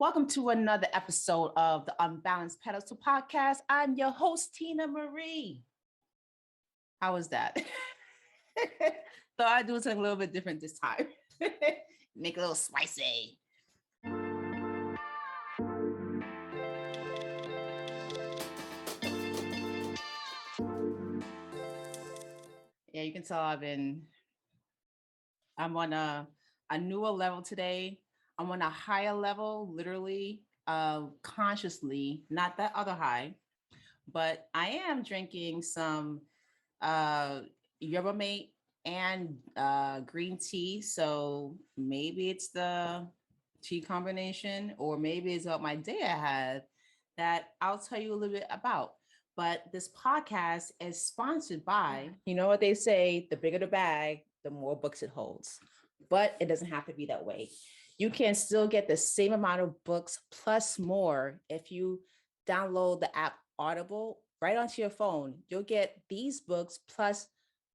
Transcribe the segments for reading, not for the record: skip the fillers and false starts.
Welcome to another episode of the Unbalanced Pedestal Podcast. I'm your host, Tina Marie. How was that? Thought I'd do something a little bit different this time. Make it a little spicy. Yeah, you can tell I'm on a newer level today. I'm on a higher level, literally, consciously, not that other high, but I am drinking some uh, yerba mate and green tea. So maybe it's the tea combination, or maybe it's what my day I had that I'll tell you a little bit about. But this podcast is sponsored by, you know what they say, the bigger the bag, the more books it holds. But it doesn't have to be that way. You can still get the same amount of books plus more if you download the app Audible right onto your phone. You'll get these books plus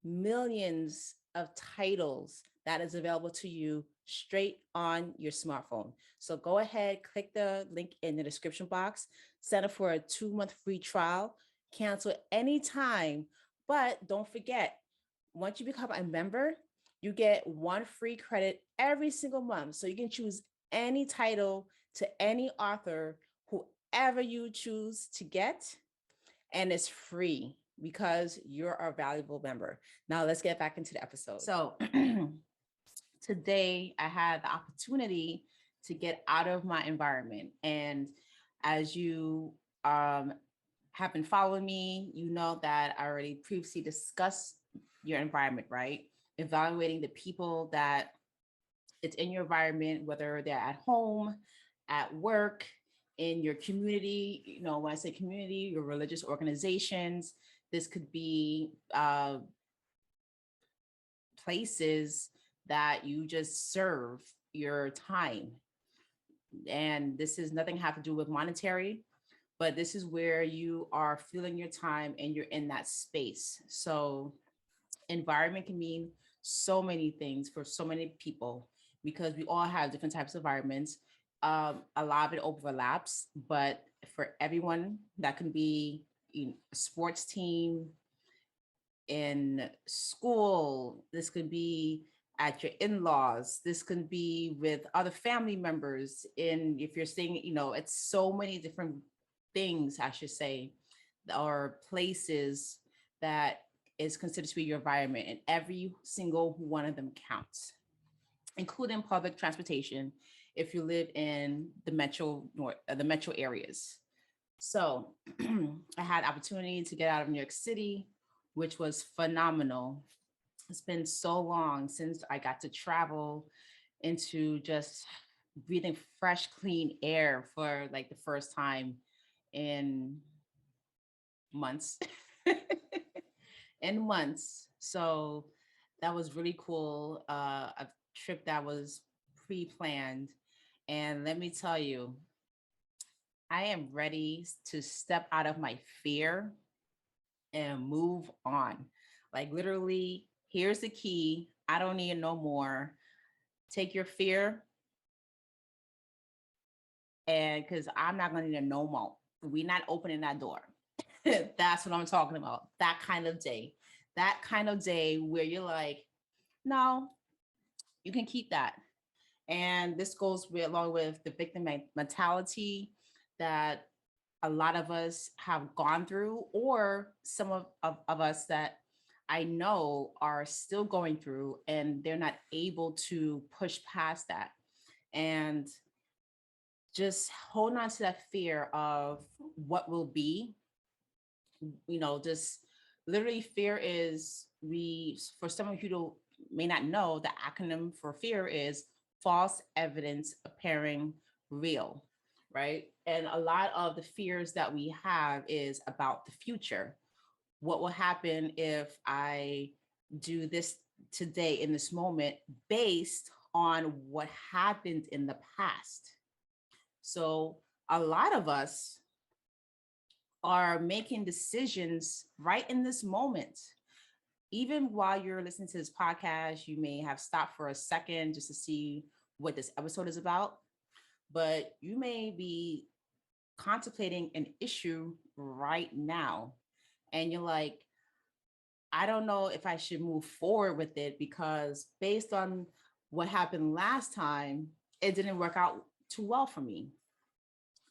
millions of titles that is available to you straight on your smartphone. So go ahead, click the link in the description box, sign up for a 2-month free trial, cancel anytime. But don't forget, once you become a member, you get one free credit every single month. So you can choose any title to any author, whoever you choose to get, and it's free because you're a valuable member. Now let's get back into the episode. So today I had the opportunity to get out of my environment. And as you have been following me, you know that I already previously discussed your environment, right? Evaluating the people that it's in your environment, whether they're at home, at work, in your community. You know, when I say community, your religious organizations, this could be places that you just serve your time. And this is nothing have to do with monetary, but this is where you are feeling your time and you're in that space. So environment can mean so many things for so many people because we all have different types of environments. A lot of it overlaps, but for everyone, that can be a sports team, in school, this could be at your in-laws, this can be with other family members. In if you're staying, it's so many different things, I should say, or places that is considered to be your environment, and every single one of them counts, including public transportation if you live in the metro areas. So I had opportunity to get out of New York City, which was phenomenal. It's been so long since I got to travel into just breathing fresh, clean air for like the first time in months. In months. So that was really cool. A trip that was pre-planned. And let me tell you, I am ready to step out of my fear and move on. Like literally, here's the key. I don't need no more. Take your fear, and because I'm not gonna need no more. We're not opening that door. That's what I'm talking about. That kind of day. That kind of day where you're like, no, you can keep that. And this goes along with the victim mentality that a lot of us have gone through, or some of us that I know are still going through, and they're not able to push past that. And just hold on to that fear of what will be, just literally fear is, for some of you who may not know, the acronym for fear is false evidence appearing real, right? And a lot of the fears that we have is about the future. What will happen if I do this today in this moment based on what happened in the past? So a lot of us are making decisions right in this moment. Even while you're listening to this podcast, you may have stopped for a second just to see what this episode is about. but you may be contemplating an issue right now. And you're like, I don't know if I should move forward with it because based on what happened last time, it didn't work out too well for me.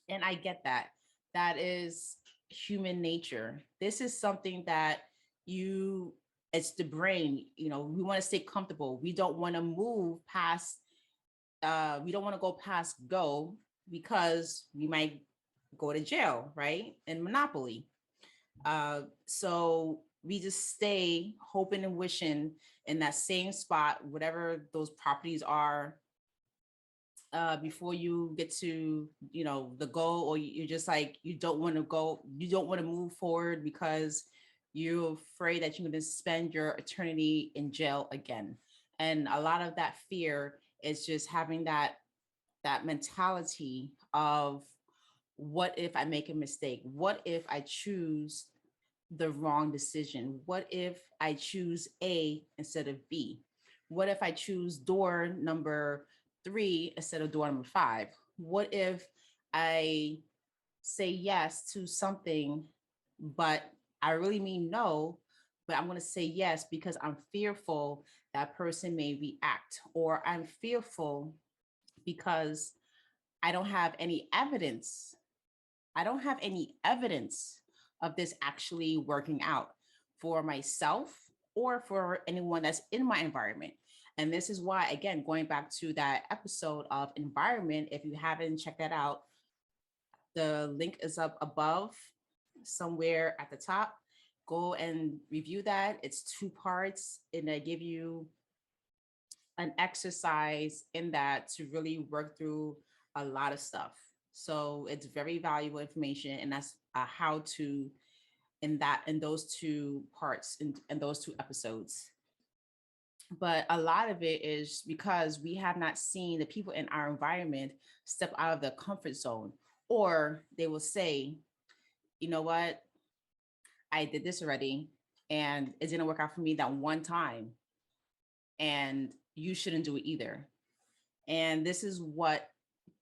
And I get that. That is human nature. This is something that you, it's the brain, we want to stay comfortable. We don't want to move past, we don't want to go past go because we might go to jail, right? In Monopoly. So we just stay hoping and wishing in that same spot, whatever those properties are, before you get to, the goal, or you're just like, you don't want to go, you don't want to move forward because you're afraid that you're going to spend your eternity in jail again. And a lot of that fear is just having that mentality of, what if I make a mistake? What if I choose the wrong decision? What if I choose A instead of B? What if I choose door number 3 instead of door number 5? What if I say yes to something, but I really mean no, but I'm going to say yes because I'm fearful that person may react, or I'm fearful because I don't have any evidence. I don't have any evidence of this actually working out for myself or for anyone that's in my environment. And this is why, again, going back to that episode of environment, if you haven't checked that out, the link is up above somewhere at the top. Go and review that. It's 2 parts, and I give you an exercise in that to really work through a lot of stuff. So it's very valuable information, and that's how to in those 2 parts in those 2 episodes. But a lot of it is because we have not seen the people in our environment step out of their comfort zone, or they will say, you know what, I did this already and it didn't work out for me that one time, and you shouldn't do it either. And this is what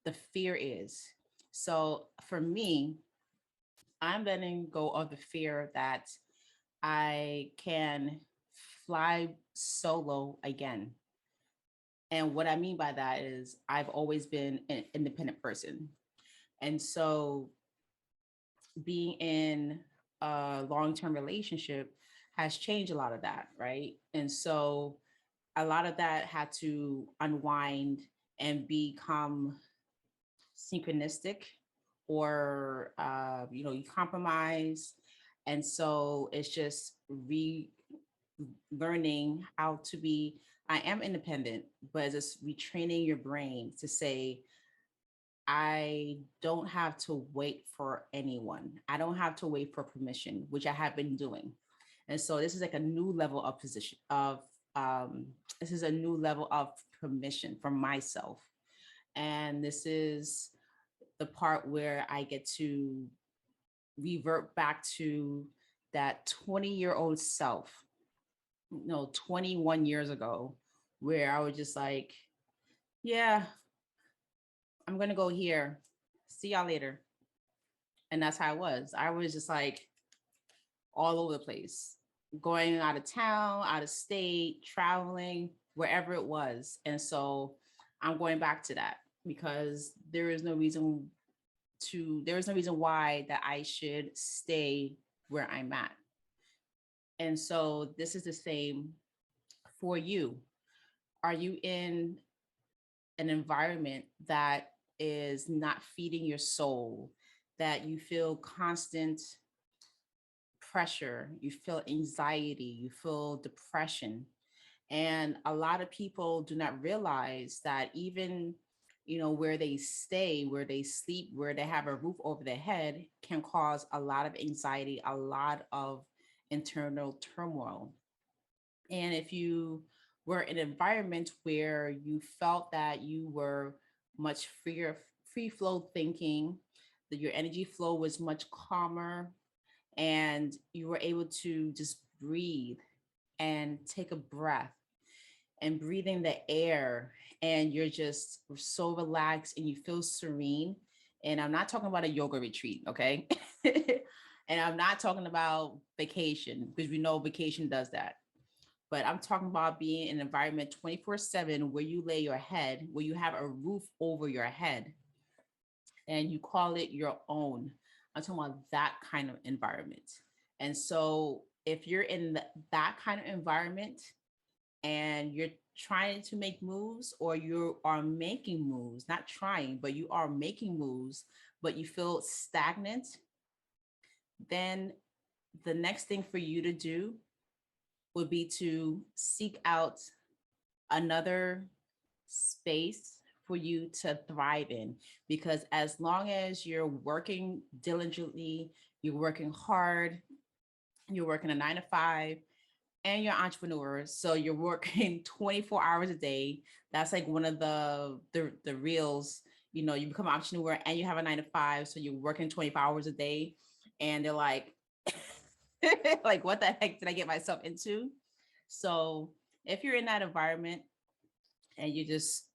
the fear is. So for me, I'm letting go of the fear that I can fly solo again. And what I mean by that is I've always been an independent person. And so being in a long-term relationship has changed a lot of that, right? And so a lot of that had to unwind and become synchronistic, or you compromise. And so it's just relearning how to be, I am independent, but it's just retraining your brain to say, I don't have to wait for anyone. I don't have to wait for permission, which I have been doing. And so this is like a new level of position of, this is a new level of permission from myself. And this is the part where I get to revert back to that 20-year-old self, 21 years ago, where I was just like, yeah, I'm going to go here. See y'all later. And that's how I was. I was just like all over the place, going out of town, out of state, traveling, wherever it was. And so I'm going back to that because there is no reason why that I should stay where I'm at. And so this is the same for you. Are you in an environment that is not feeding your soul, that you feel constant pressure, you feel anxiety, you feel depression? And a lot of people do not realize that even, where they stay, where they sleep, where they have a roof over their head can cause a lot of anxiety, a lot of internal turmoil. And if you were in an environment where you felt that you were much freer, free flow thinking, that your energy flow was much calmer, and you were able to just breathe and take a breath, and breathing the air, and you're just so relaxed and you feel serene. And I'm not talking about a yoga retreat, okay? And I'm not talking about vacation, because we know vacation does that. But I'm talking about being in an environment 24/7 where you lay your head, where you have a roof over your head and you call it your own. I'm talking about that kind of environment. And so if you're in that kind of environment and you're trying to make moves, or you are making moves, not trying, but you are making moves, but you feel stagnant, then the next thing for you to do would be to seek out another space for you to thrive in. Because as long as you're working diligently, you're working hard, you're working a 9 to 5, and you're entrepreneurs, so you're working 24 hours a day. That's like one of the reels. You become an entrepreneur and you have a 9 to 5, so you're working 24 hours a day, and they're like, like, what the heck did I get myself into? So if you're in that environment and you're just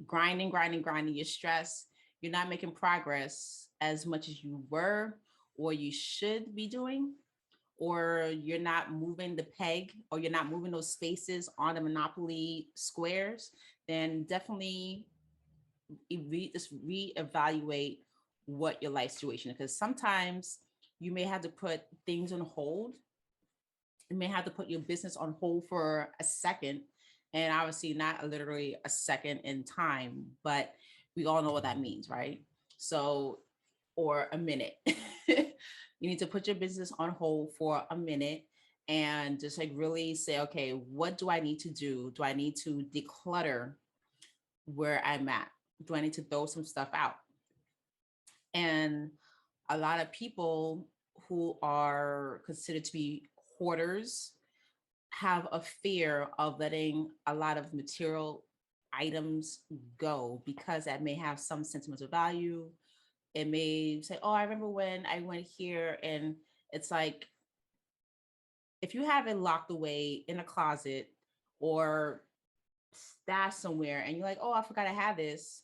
grinding, grinding, grinding, you're stressed, you're not making progress as much as you were or you should be doing, or you're not moving the peg, or you're not moving those spaces on the Monopoly squares, then definitely just reevaluate what your life situation is. Because sometimes you may have to put things on hold. You may have to put your business on hold for a second. And obviously, not literally a second in time, but we all know what that means, right? So, or a minute. You need to put your business on hold for a minute and just like really say, okay, what do I need to do? Do I need to declutter where I'm at? Do I need to throw some stuff out? And a lot of people who are considered to be hoarders have a fear of letting a lot of material items go, because that may have some sentimental value. It may say, oh, I remember when I went here, and it's like, if you have it locked away in a closet or stashed somewhere and you're like, oh, I forgot I had this.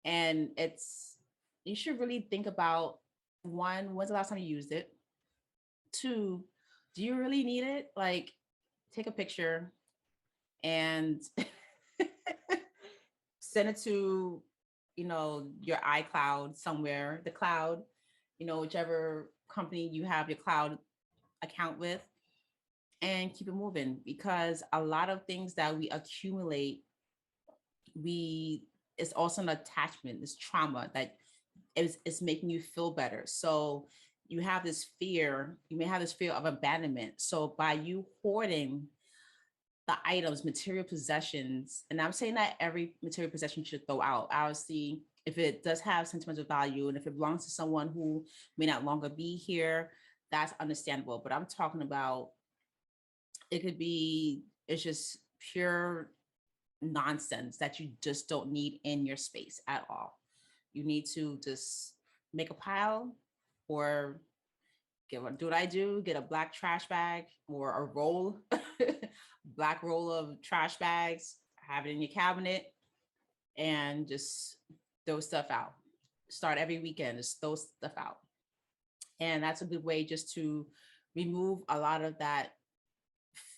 And you should really think about, one, when's the last time you used it? Two, do you really need it? Like, take a picture and send it to, your iCloud somewhere, the cloud, whichever company you have your cloud account with, and keep it moving. Because a lot of things that we accumulate, it's also an attachment, this trauma that is making you feel better. So you have this fear, you may have this fear of abandonment. So by you hoarding the items, material possessions, and I'm saying that every material possession you should throw out. Obviously, if it does have sentimental value and if it belongs to someone who may not longer be here, that's understandable. But I'm talking about, it's just pure nonsense that you just don't need in your space at all. You need to just make a pile, or do what I do, get a black trash bag or a roll, black roll of trash bags, have it in your cabinet, and just throw stuff out. Start every weekend, just throw stuff out. And that's a good way just to remove a lot of that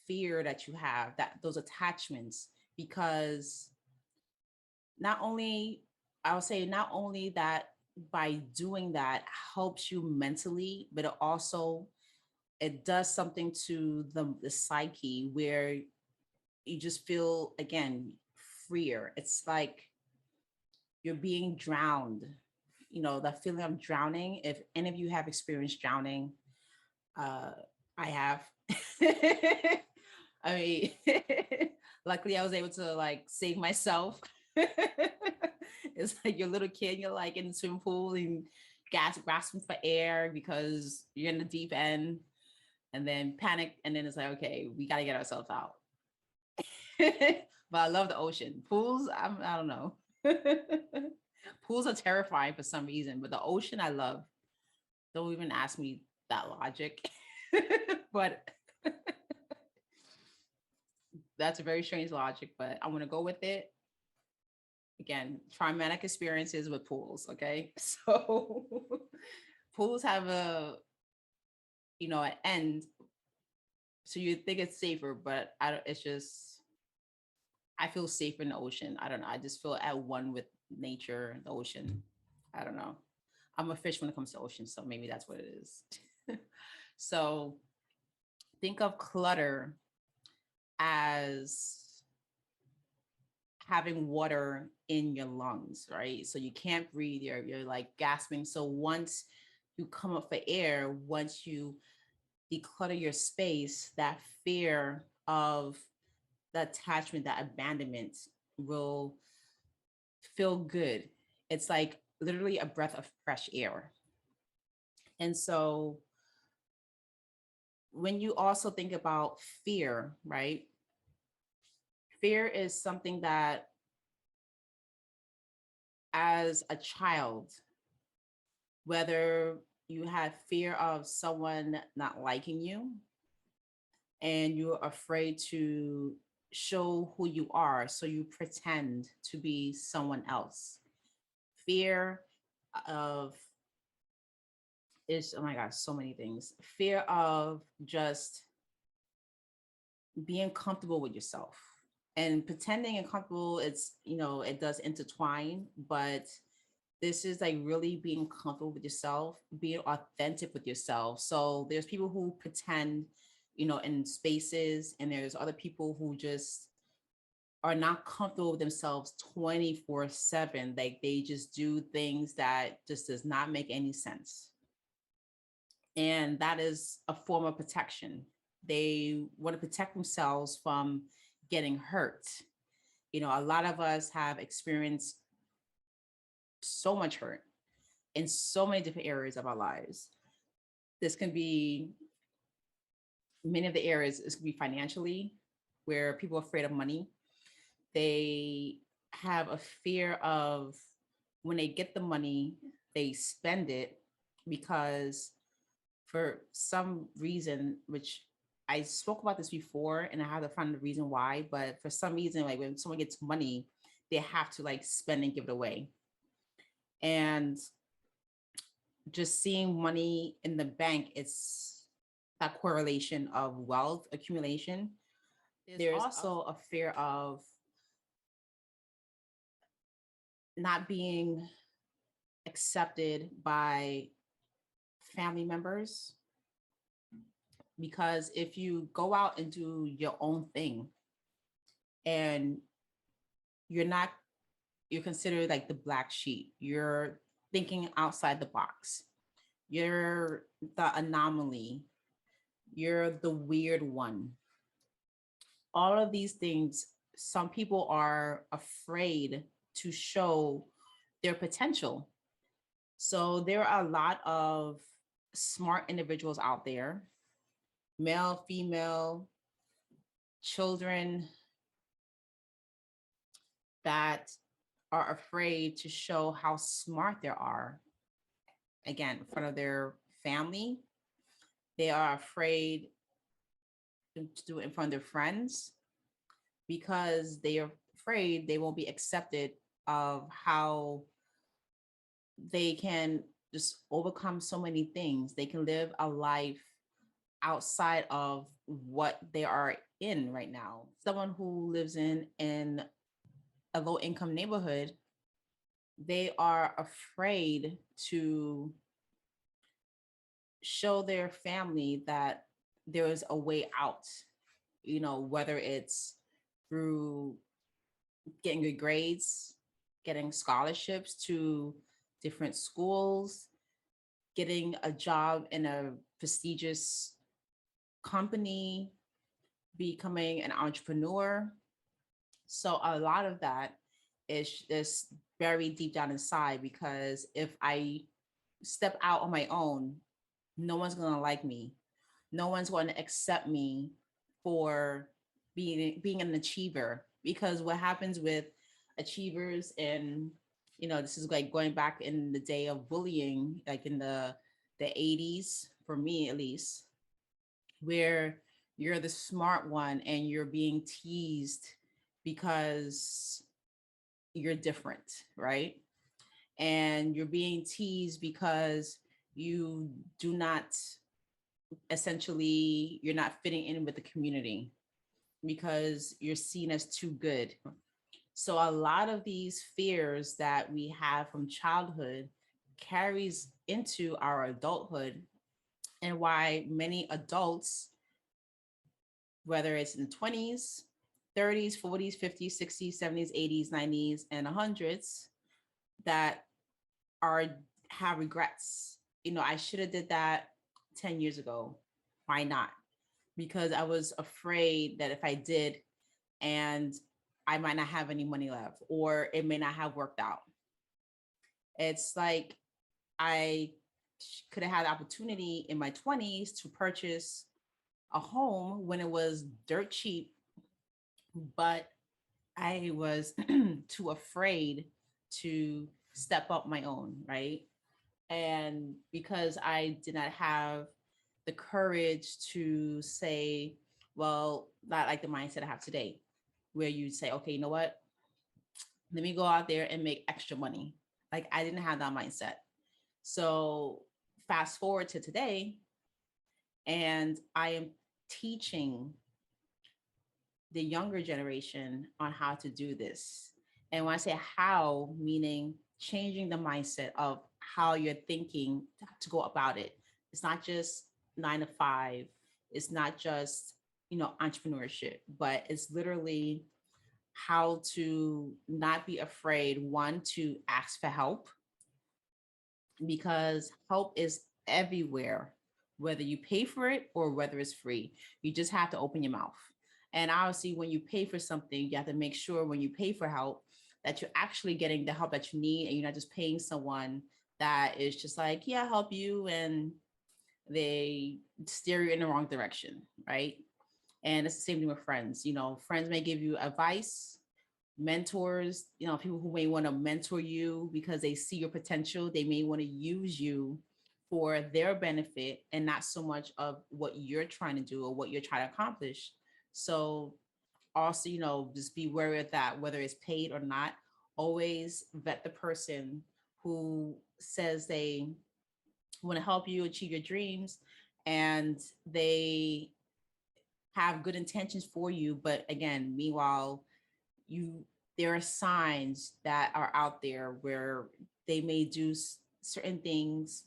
fear that you have, that those attachments. Because not only, I would say, not only that by doing that helps you mentally, but it does something to the psyche, where you just feel, again, freer. It's like you're being drowned, that feeling of drowning. If any of you have experienced drowning, I have. I mean, luckily I was able to like save myself. It's like your little kid, you're like in the swimming pool and grasping for air because you're in the deep end, and then panic, and then it's like, okay, we got to get ourselves out. But I love the ocean. Pools, I don't know. Pools are terrifying for some reason, but the ocean I love. Don't even ask me that logic. But That's a very strange logic, but I'm going to go with it. Again, traumatic experiences with pools. Okay. So pools have an end. So you think it's safer, but I don't, it's just, I feel safer in the ocean. I don't know. I just feel at one with nature, the ocean. I don't know. I'm a fish when it comes to ocean. So maybe that's what it is. So think of clutter as having water in your lungs, right? So you can't breathe, you're like gasping. So once you come up for air, once you declutter your space, that fear of the attachment, that abandonment will feel good. It's like literally a breath of fresh air. And so when you also think about fear, right? Fear is something that as a child, whether you have fear of someone not liking you and you're afraid to show who you are, so you pretend to be someone else. Fear of is, oh my gosh, so many things. Fear of just being comfortable with yourself and pretending and comfortable. It's, it does intertwine, but this is like really being comfortable with yourself, being authentic with yourself. So there's people who pretend, in spaces, and there's other people who just are not comfortable with themselves 24/7. Like they just do things that just does not make any sense. And that is a form of protection. They want to protect themselves from getting hurt. A lot of us have experienced so much hurt in so many different areas of our lives. This can be many of the areas. This could be financially, where people are afraid of money. They have a fear of when they get the money, they spend it because for some reason, which I spoke about this before and I had to find the reason why, but for some reason, like when someone gets money, they have to like spend and give it away. And just seeing money in the bank, it's that correlation of wealth accumulation. There's also a fear of not being accepted by family members, because if you go out and do your own thing and you're not, you're considered like the black sheep, you're thinking outside the box, you're the anomaly, you're the weird one. All of these things, some people are afraid to show their potential. So there are a lot of smart individuals out there, male, female, children, that are afraid to show how smart they are, again, in front of their family. They are afraid to do it in front of their friends because they are afraid they won't be accepted of how they can just overcome so many things. They can live a life outside of what they are in right now. Someone who lives in a low income neighborhood, they are afraid to show their family that there is a way out, whether it's through getting good grades, getting scholarships to different schools, getting a job in a prestigious company, becoming an entrepreneur. So a lot of that is just very deep down inside, because if I step out on my own, no one's going to like me. No one's going to accept me for being an achiever. Because what happens with achievers, and this is like going back in the day of bullying, like in the 80s, for me at least, where you're the smart one and you're being teased because you're different, right? And you're being teased because you do not, essentially, you're not fitting in with the community because you're seen as too good. So a lot of these fears that we have from childhood carries into our adulthood, and why many adults, whether it's in the 20s, 30s, 40s, 50s, 60s, 70s, 80s, 90s, and 100s, that are have regrets. I should have did that 10 years ago. Why not? Because I was afraid that if I did, and I might not have any money left, or it may not have worked out. It's like I could have had the opportunity in my 20s to purchase a home when it was dirt cheap, but I was too afraid to step up my own, right? And because I did not have the courage to say, well, not like the mindset I have today, where you say, okay, you know what? Let me go out there and make extra money. Like I didn't have that mindset. So fast forward to today, and I am teaching the younger generation on how to do this. And when I say how, meaning changing the mindset of how you're thinking to go about it. It's not just 9 to 5. It's not just, entrepreneurship, but it's literally how to not be afraid, one, to ask for help, because help is everywhere, whether you pay for it or whether it's free. You just have to open your mouth. And obviously, when you pay for something, you have to make sure when you pay for help that you're actually getting the help that you need, and you're not just paying someone that is just like, yeah, I'll help you, and they steer you in the wrong direction, right? And it's the same thing with friends. Friends may give you advice, mentors, people who may want to mentor you because they see your potential. They may want to use you for their benefit and not so much of what you're trying to do or what you're trying to accomplish. So also, just be wary of that, whether it's paid or not. Always vet the person who says they want to help you achieve your dreams, and they have good intentions for you. But again, meanwhile, you there are signs that are out there where they may do certain things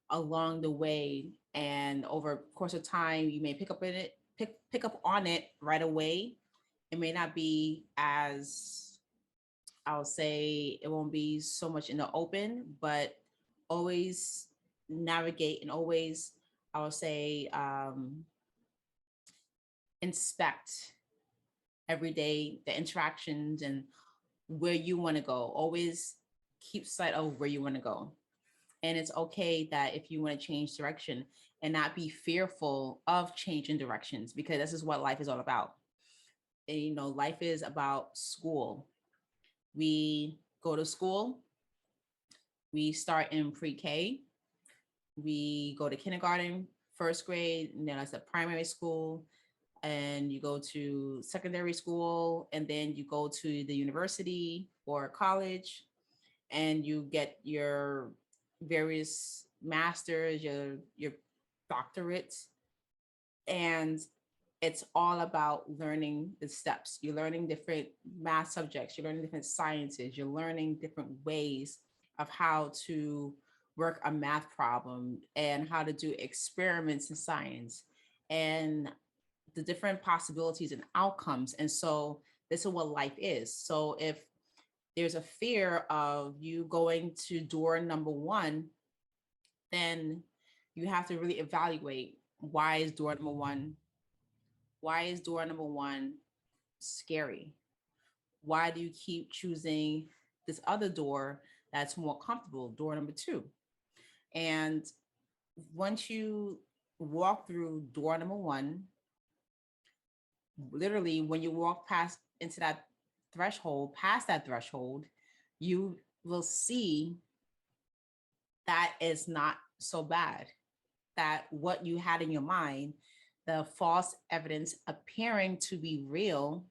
along the way, and over the course of time you may pick up on it right away. It may not be as, I'll say, it won't be so much in the open, but always navigate, and always, I would say, inspect every day the interactions and where you want to go. Always keep sight of where you want to go. And it's okay that if you want to change direction, and not be fearful of changing directions, because this is what life is all about. And, life is about school. We go to school, we start in pre-K, we go to kindergarten, first grade, and then that's a primary school, and you go to secondary school, and then you go to the university or college, and you get your various masters, your doctorates. And it's all about learning the steps. You're learning different math subjects, you're learning different sciences, you're learning different ways of how to work a math problem, and how to do experiments in science, and the different possibilities and outcomes. And so this is what life is. So if there's a fear of you going to door number one, then you have to really evaluate, why is door number one scary? Why do you keep choosing this other door that's more comfortable, door number two? And once you walk through door number one, literally when you walk past into that threshold, past that threshold, you will see that it's not so bad. That what you had in your mind the false evidence appearing to be real,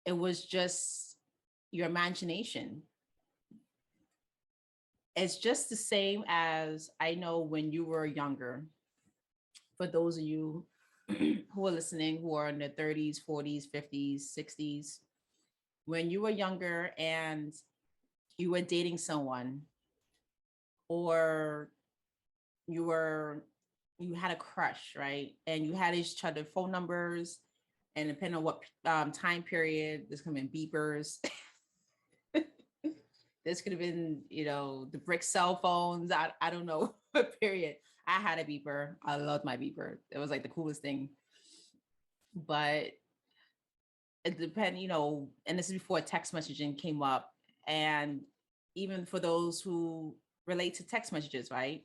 it was just your imagination. It's just the same as I know when you were younger. For those of you who are listening, who are in their 30s, 40s, 50s, 60s, when you were younger and you were dating someone, or you had a crush, right? And you had each other phone numbers, and depending on what time period, there's gonna be beepers. This could have been, the brick cell phones. I don't know what period. I had a beeper. I loved my beeper. It was like the coolest thing. But it depends, and this is before text messaging came up. And even for those who relate to text messages, right?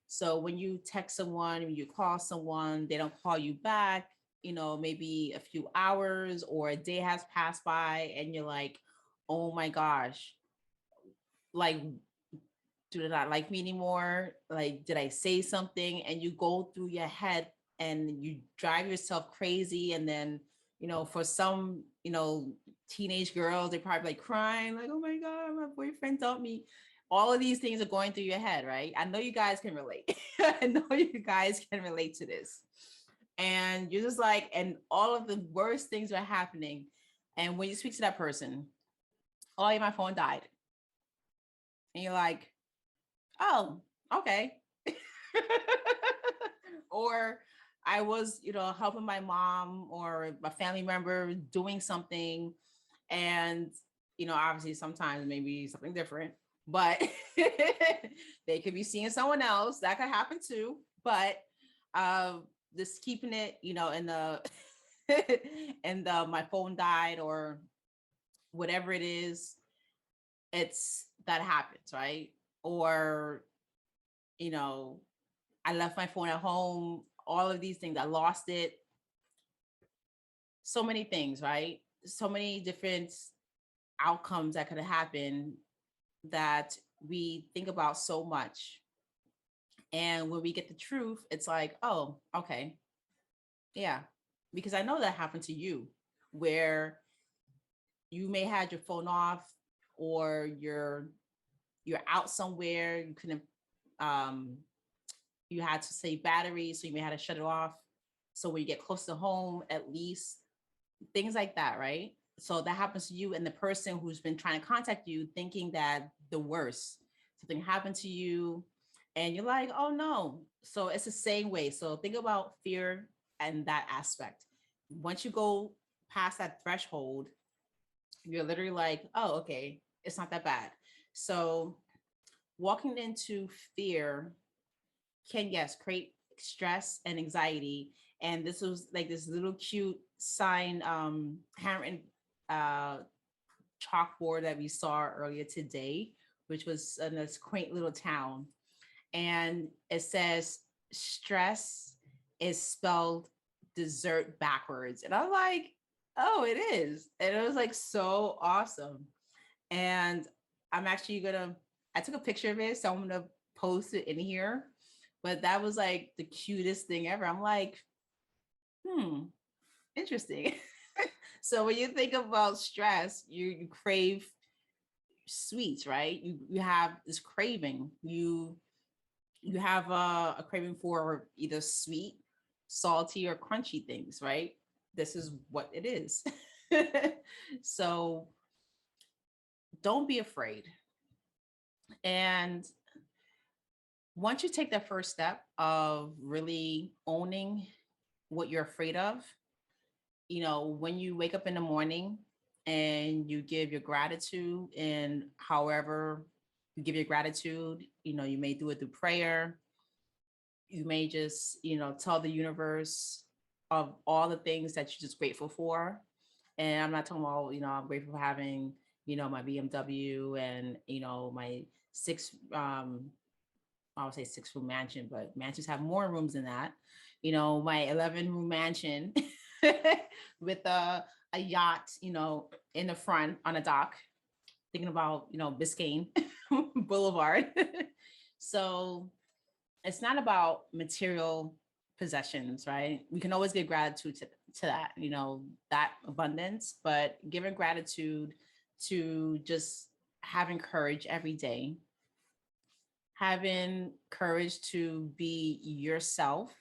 So when you text someone, when you call someone, they don't call you back, maybe a few hours or a day has passed by, and you're like, oh my gosh, like, do they not like me anymore? Like, did I say something? And you go through your head and you drive yourself crazy. And then, for some, teenage girls, they're probably like crying, like, oh my God, my boyfriend dumped me. All of these things are going through your head, right? I know you guys can relate. I know you guys can relate to this. And you're just like, and all of the worst things are happening. And when you speak to that person, oh, yeah, my phone died. And you're like, oh, okay. Or I was, helping my mom or a family member doing something. And, obviously sometimes maybe something different, but they could be seeing someone else. That could happen too. But just keeping it, in the, and my phone died or whatever it is, it's that happens, right? Or, I left my phone at home, all of these things, I lost it. So many things, right? So many different outcomes that could have happened that we think about so much. And when we get the truth, it's like, oh, okay. Yeah. Because I know that happened to you, where you may have your phone off, or you're out somewhere, you couldn't you had to save battery, so you may have to shut it off. So when you get close to home, at least, things like that, right? So that happens to you, and the person who's been trying to contact you thinking that the worst, something happened to you, and you're like, oh no. So it's the same way. So think about fear and that aspect. Once you go past that threshold, you're literally like, oh, okay, it's not that bad. So walking into fear can, yes, create stress and anxiety. And this was like this little cute sign, handwritten chalkboard that we saw earlier today, which was in this quaint little town. And it says, stress is spelled dessert backwards. And I'm like, oh, it is. And it was like so awesome. And I'm actually I took a picture of it, so I'm gonna post it in here. But that was like the cutest thing ever. I'm like, interesting. So when you think about stress, you crave sweets, right? You have this craving. You have a craving for either sweet, salty, or crunchy things, right? This is what it is. So don't be afraid. And once you take that first step of really owning what you're afraid of, when you wake up in the morning and you give your gratitude, and however you give your gratitude, you may do it through prayer. You may just, tell the universe of all the things that you're just grateful for. And I'm not talking about, I'm grateful for having, my BMW and, my I would say 6-room mansion, but mansions have more rooms than that. My 11-room mansion with a yacht, in the front on a dock, thinking about, Biscayne Boulevard. So it's not about material possessions, right? We can always give gratitude to that, that abundance, but giving gratitude to just having courage every day, having courage to be yourself,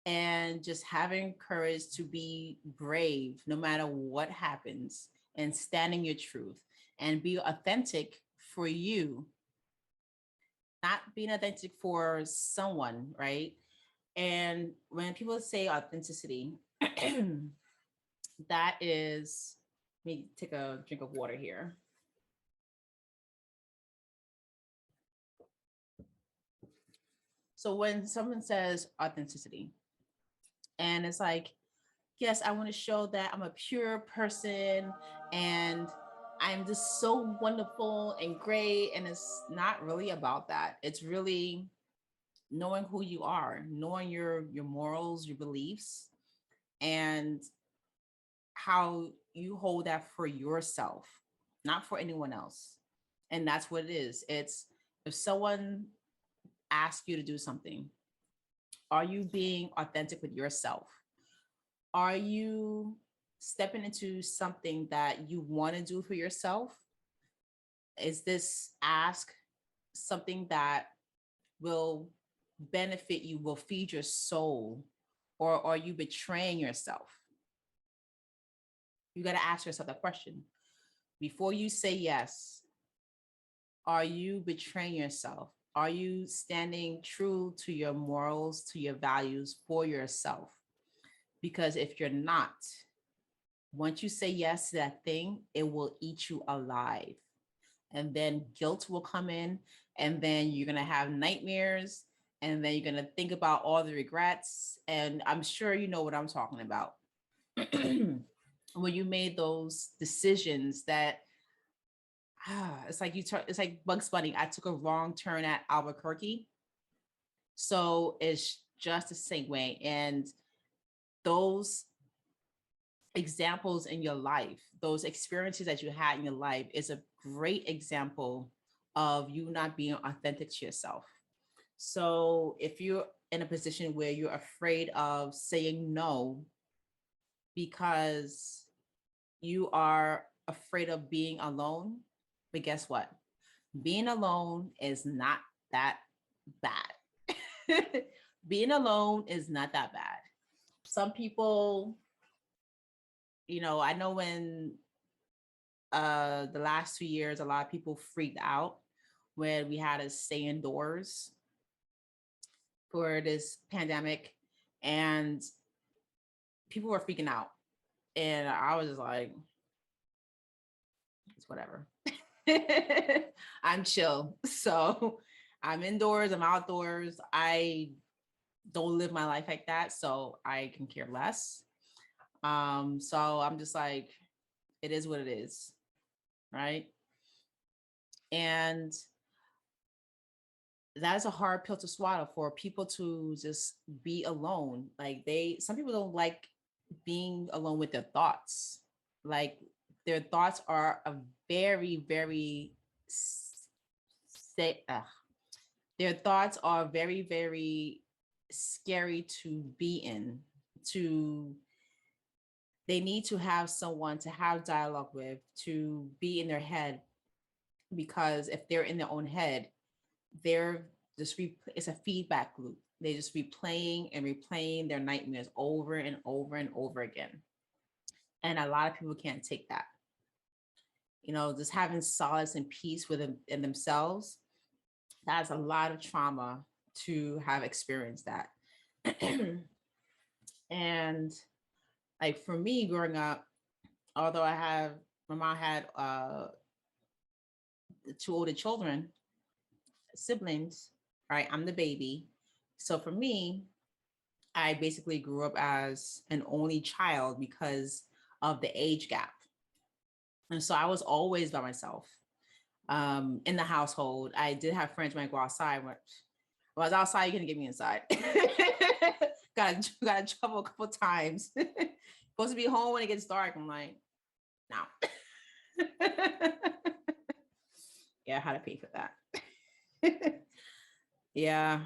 and just having courage to be brave no matter what happens, and standing your truth and be authentic for you, not being authentic for someone, right? And when people say authenticity, that is, let me take a drink of water here. So when someone says authenticity, and it's like, yes, I want to show that I'm a pure person and I'm just so wonderful and great. And it's not really about that. It's really knowing who you are, knowing your morals, your beliefs, and how you hold that for yourself, not for anyone else. And that's what it is. It's, if someone asks you to do something, are you being authentic with yourself? Are you stepping into something that you want to do for yourself? Is this ask something that will benefit you, will feed your soul? Or are you betraying yourself? You got to ask yourself that question. Before you say yes, are you betraying yourself? Are you standing true to your morals, to your values for yourself? Because if you're not, once you say yes to that thing, it will eat you alive. And then guilt will come in, and then you're going to have nightmares, and then you're going to think about all the regrets. And I'm sure you know what I'm talking about. When you made those decisions that, it's like it's like Bugs Bunny. I took a wrong turn at Albuquerque. So it's just the same way. And those examples in your life, those experiences that you had in your life, is a great example of you not being authentic to yourself. So if you're in a position where you're afraid of saying no because you are afraid of being alone, but guess what? Being alone is not that bad. Being alone is not that bad. Some people, I know when the last 2 years, a lot of people freaked out when we had to stay indoors for this pandemic, and people were freaking out. And I was just like, it's whatever. I'm chill. So I'm indoors, I'm outdoors. I don't live my life like that, so I can care less. So I'm just like, it is what it is, right? And that is a hard pill to swallow for people to just be alone. Like some people don't like being alone with their thoughts. Like their thoughts are a very, very say, their thoughts are very, very scary to be in. They need to have someone to have dialogue with, to be in their head, because if they're in their own head, they're it's a feedback loop. They just replaying and replaying their nightmares over and over and over again. And a lot of people can't take that. Just having solace and peace within in themselves, that's a lot of trauma to have experienced that. And like for me growing up, although my mom had 2 older children, siblings, right? I'm the baby. So for me, I basically grew up as an only child because of the age gap. And so I was always by myself in the household. I did have friends when I go outside. When I was outside, you couldn't get me inside. got in trouble a couple times. Supposed to be home when it gets dark. I'm like, no. Yeah, I had to pay for that. Yeah,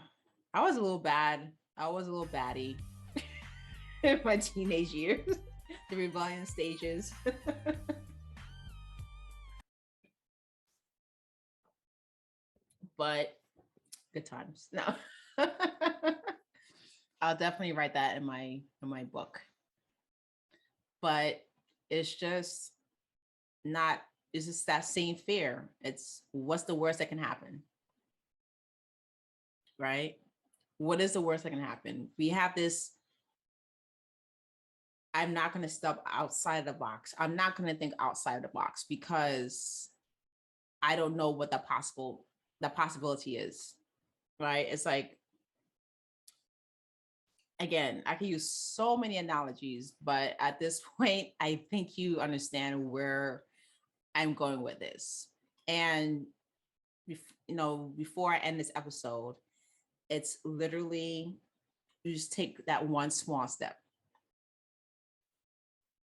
I was a little bad I was a little baddie in my teenage years, the rebellion stages. But good times. No. I'll definitely write that in my book. But it's just not it's just that same fear. It's what's the worst that can happen, right? What is the worst that can happen? We have this. I'm not going to step outside the box. I'm not going to think outside the box because I don't know what the possibility is, right? It's like, again, I can use so many analogies, but at this point, I think you understand where I'm going with this. And before I end this episode, it's literally you just take that one small step.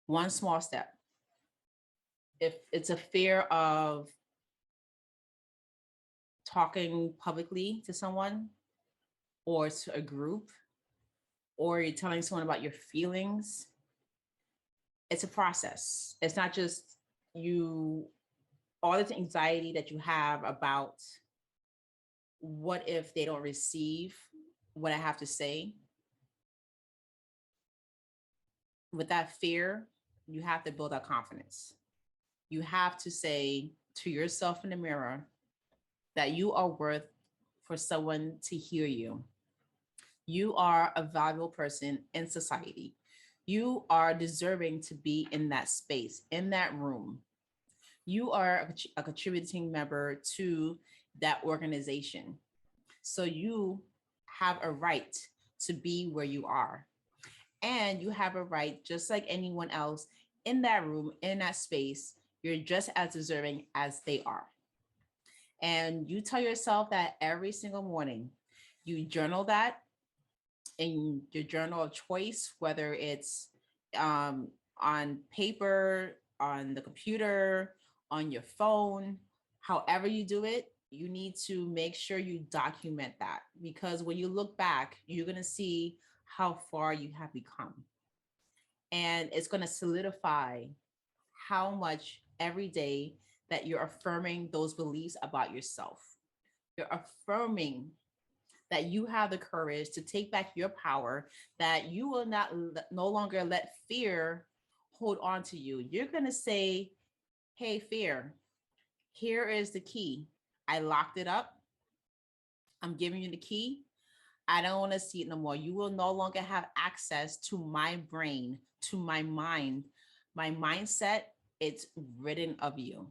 One small step. If it's a fear of talking publicly to someone or to a group, or you're telling someone about your feelings, it's a process. It's not just you, all this anxiety that you have about what if they don't receive what I have to say. With that fear, you have to build that confidence. You have to say to yourself in the mirror that you are worth for someone to hear you. You are a valuable person in society. You are deserving to be in that space, in that room. You are a contributing member to that organization. So you have a right to be where you are. And you have a right, just like anyone else in that room, in that space, you're just as deserving as they are. And you tell yourself that every single morning. You journal that in your journal of choice, whether it's on paper, on the computer, on your phone, however you do it, you need to make sure you document that because when you look back, you're going to see how far you have become. And it's going to solidify how much every day that you're affirming those beliefs about yourself. You're affirming that you have the courage to take back your power, that you will no longer let fear hold on to you. You're going to say, hey, fear, here is the key. I locked it up. I'm giving you the key. I don't want to see it no more. You will no longer have access to my brain, to my mind, my mindset. It's written of you.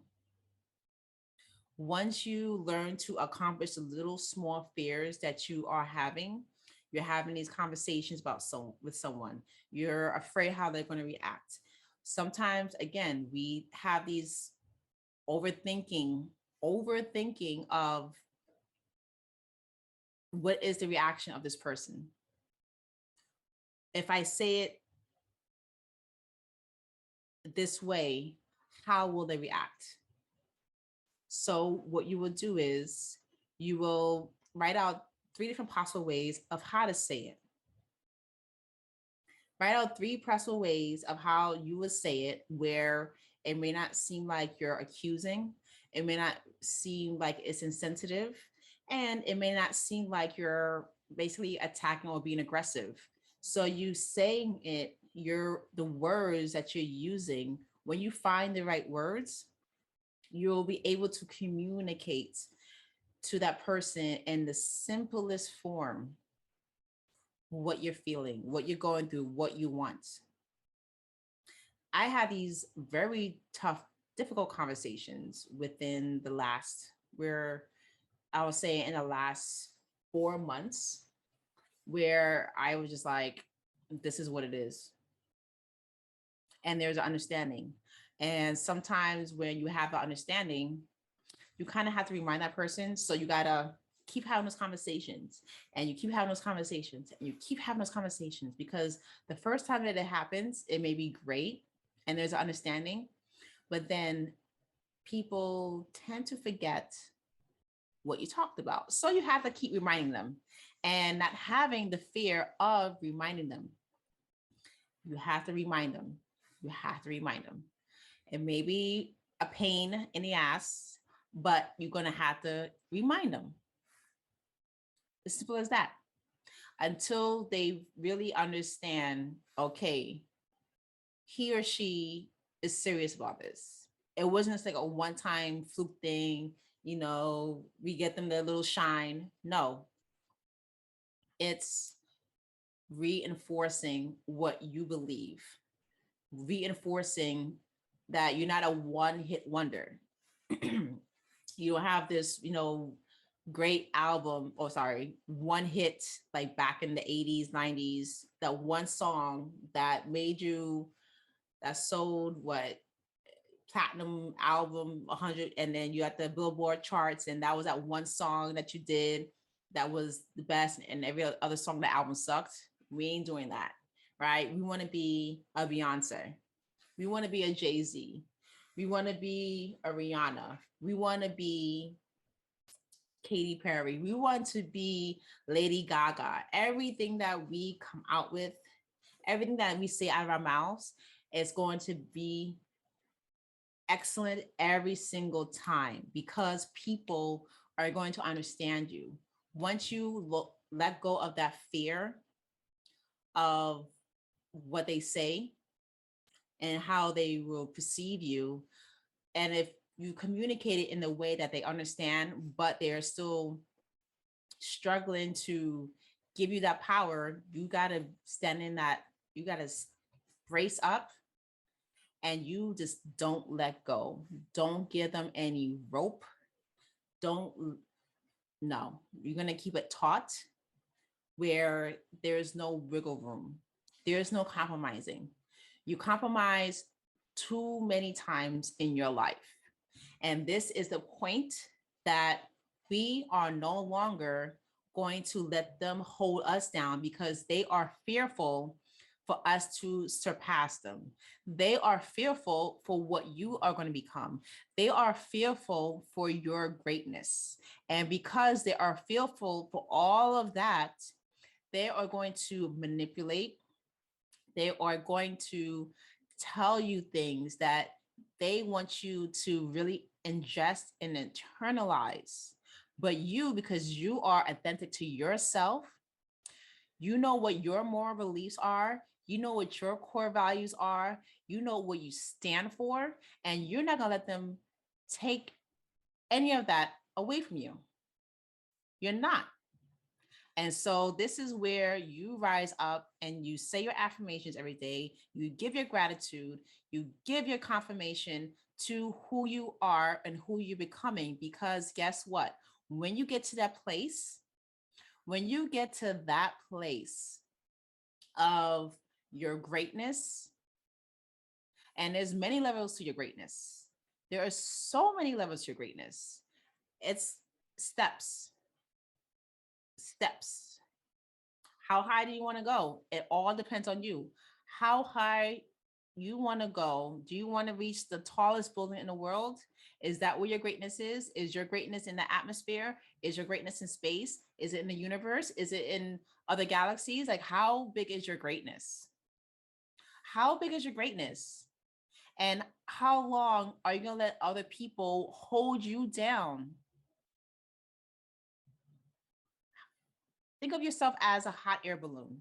Once you learn to accomplish the little small fears that you're having these conversations with someone. You're afraid how they're going to react. Sometimes, again, we have these overthinking, overthinking of what is the reaction of this person. If I say it this way, how will they react? So what you will do is you will write out 3 different possible ways of how to say it. Write out 3 possible ways of how you would say it where it may not seem like you're accusing, it may not seem like it's insensitive, and it may not seem like you're basically attacking or being aggressive. So you saying it, the words that you're using, when you find the right words, you'll be able to communicate to that person in the simplest form what you're feeling, what you're going through, what you want. I had these very tough, difficult conversations within the last, where I would say in the last 4 months, where I was just like, this is what it is. And there's an understanding. And sometimes when you have the understanding, you kind of have to remind that person. So you got to keep having those conversations and you keep having those conversations and you keep having those conversations because the first time that it happens, it may be great and there's an understanding, but then people tend to forget what you talked about. So you have to keep reminding them. and not having the fear of reminding them. You have to remind them. You have to remind them. It may be a pain in the ass, but you're going to have to remind them. As simple as that. Until they really understand, okay, he or she is serious about this. It wasn't just like a one-time fluke thing, we get them their little shine. No, it's reinforcing what you believe, reinforcing that you're not a one-hit wonder. You don't have this, great album, or sorry, one hit like back in the 80s, 90s, that one song that made you, that sold what, platinum album 100, and then you had the Billboard charts, and that was that one song that you did that was the best, and every other song the album sucked. We ain't doing that, right? We want to be a Beyonce, we want to be a Jay-Z, we want to be a Rihanna, we want to be Katy Perry, we want to be Lady Gaga. Everything that we come out with, everything that we say out of our mouths is going to be excellent every single time, because people are going to understand you. Once you let go of that fear of what they say and how they will perceive you, and if you communicate it in a way that they understand, but they're still struggling to give you that power, you got to stand in that, you got to brace up, and you just don't let go. Don't give them any rope. Don't, no, you're going to keep it taut where there's no wiggle room. There's no compromising. You compromise too many times in your life. And this is the point that we are no longer going to let them hold us down, because they are fearful for us to surpass them. They are fearful for what you are going to become. They are fearful for your greatness. And because they are fearful for all of that, they are going to manipulate. They are going to tell you things that they want you to really ingest and internalize. But you, because you are authentic to yourself, you know what your moral beliefs are, you know what your core values are, you know what you stand for, and you're not going to let them take any of that away from you. You're not. And so this is where you rise up and you say your affirmations every day. You give your gratitude, you give your confirmation to who you are and who you're becoming. Because guess what? When you get to that place, when you get to that place of your greatness, and there's many levels to your greatness. There are so many levels to your greatness. It's steps. How high do you want to go? It all depends on you. How high you want to go? Do you want to reach the tallest building in the world? Is that where your greatness is? Is your greatness in the atmosphere? Is your greatness in space? Is it in the universe? Is it in other galaxies? Like, how big is your greatness? How big is your greatness? And how long are you going to let other people hold you down? Think of yourself as a hot air balloon.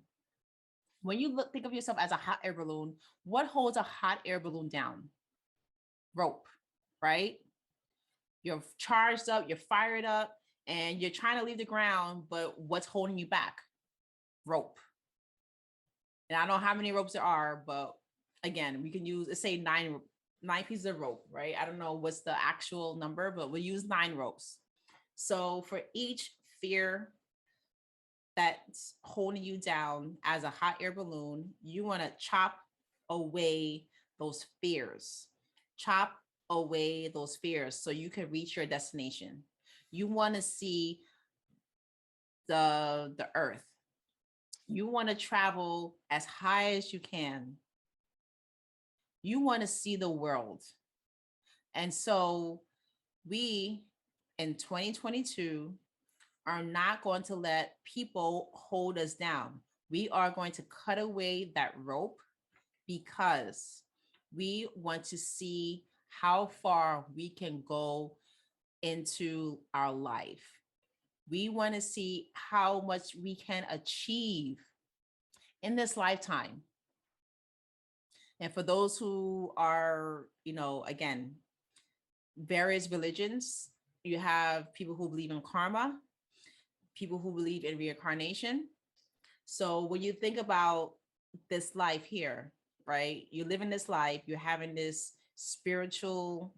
When you think of yourself as a hot air balloon, what holds a hot air balloon down? Rope, right? You're charged up, you're fired up, and you're trying to leave the ground, but what's holding you back? Rope. And I don't know how many ropes there are, but again, we can use, let's say nine pieces of rope, right? I don't know what's the actual number, but we'll use 9 ropes. So for each fear that's holding you down as a hot air balloon, you want to chop away those fears. Chop away those fears so you can reach your destination. You want to see the earth. You want to travel as high as you can. You want to see the world. And so we, in 2022, are not going to let people hold us down. We are going to cut away that rope because we want to see how far we can go into our life. We want to see how much we can achieve in this lifetime. And for those who are, again, various religions, you have people who believe in karma, people who believe in reincarnation. So when you think about this life here, right? You live in this life, you're having this spiritual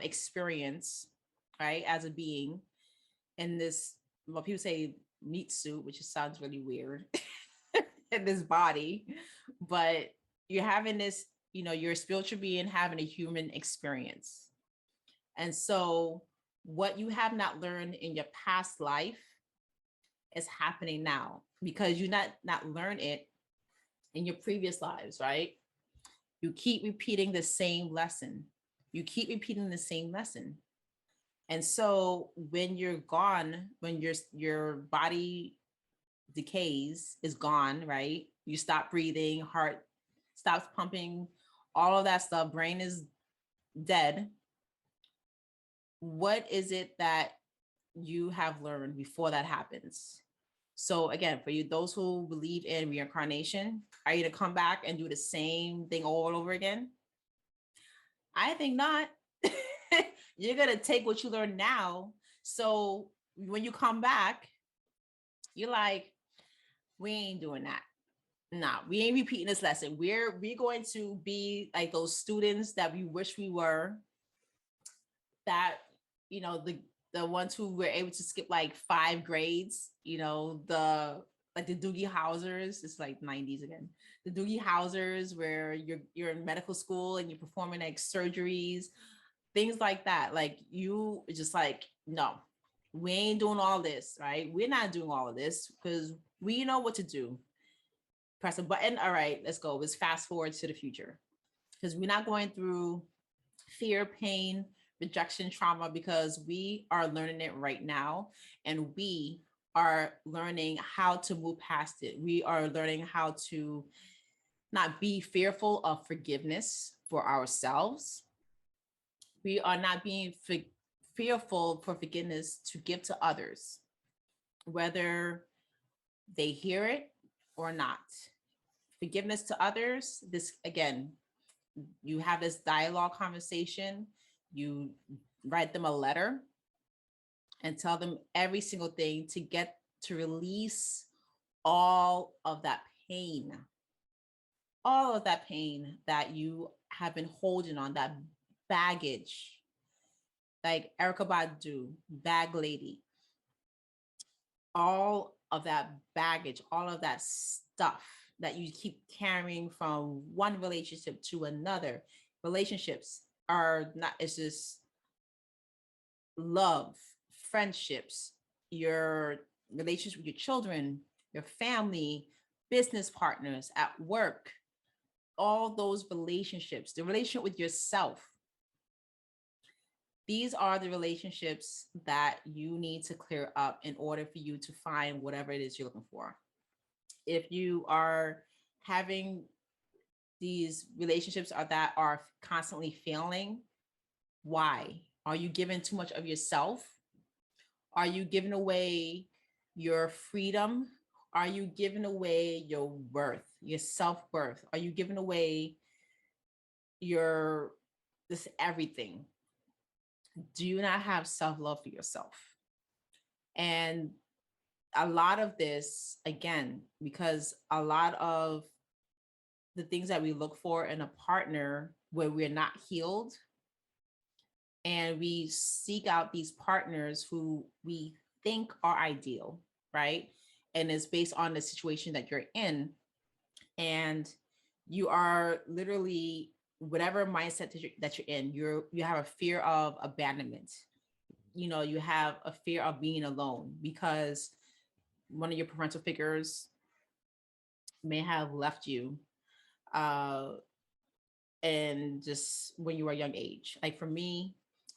experience, right? As a being in this, well, people say meat suit, which sounds really weird in this body, but you're having this, you're a spiritual being having a human experience. And so what you have not learned in your past life is happening now because you not learn it in your previous lives, right? You keep repeating the same lesson. You keep repeating the same lesson. And so when you're gone, when your body decays, is gone, right? You stop breathing, heart stops pumping, all of that stuff, brain is dead. What is it that you have learned before that happens? So again, for you, those who believe in reincarnation, are you to come back and do the same thing all over again? I think not. You're going to take what you learn now. So when you come back, you're like, we ain't doing that. Nah, we ain't repeating this lesson. We're going to be like those students that we wish we were, that, the ones who were able to skip like 5 grades, the like the Doogie Housers, it's like 90s again. The Doogie Housers where you're in medical school and you're performing like surgeries, things like that. Like you just like, no, we ain't doing all this, right? We're not doing all of this because we know what to do. Press a button. All right, let's go. Let's fast forward to the future because we're not going through fear, pain, rejection, trauma, because we are learning it right now and we are learning how to move past it. We are learning how to not be fearful of forgiveness for ourselves. We are not being fearful for forgiveness to give to others, whether they hear it or not. Forgiveness to others, this again, you have this dialogue conversation, you write them a letter and tell them every single thing to get to release all of that pain, all of that pain that you have been holding on, that baggage, like Erica Badu, bag lady, all of that baggage, all of that stuff that you keep carrying from one relationship to another. Relationships are not, it's just love, friendships, your relationship with your children, your family, business partners, at work, all those relationships, the relationship with yourself. These are the relationships that you need to clear up in order for you to find whatever it is you're looking for. If you are having these relationships that are constantly failing, why? Are you giving too much of yourself? Are you giving away your freedom? Are you giving away your worth, your self-worth? Are you giving away your this everything? Do you not have self-love for yourself? And a lot of this, again, because a lot of the things that we look for in a partner where we're not healed, and we seek out these partners who we think are ideal, right? And it's based on the situation that you're in. And you are literally, whatever mindset that you're in, you have a fear of abandonment. You have a fear of being alone because one of your parental figures may have left you, and just when you were a young age. Like for me,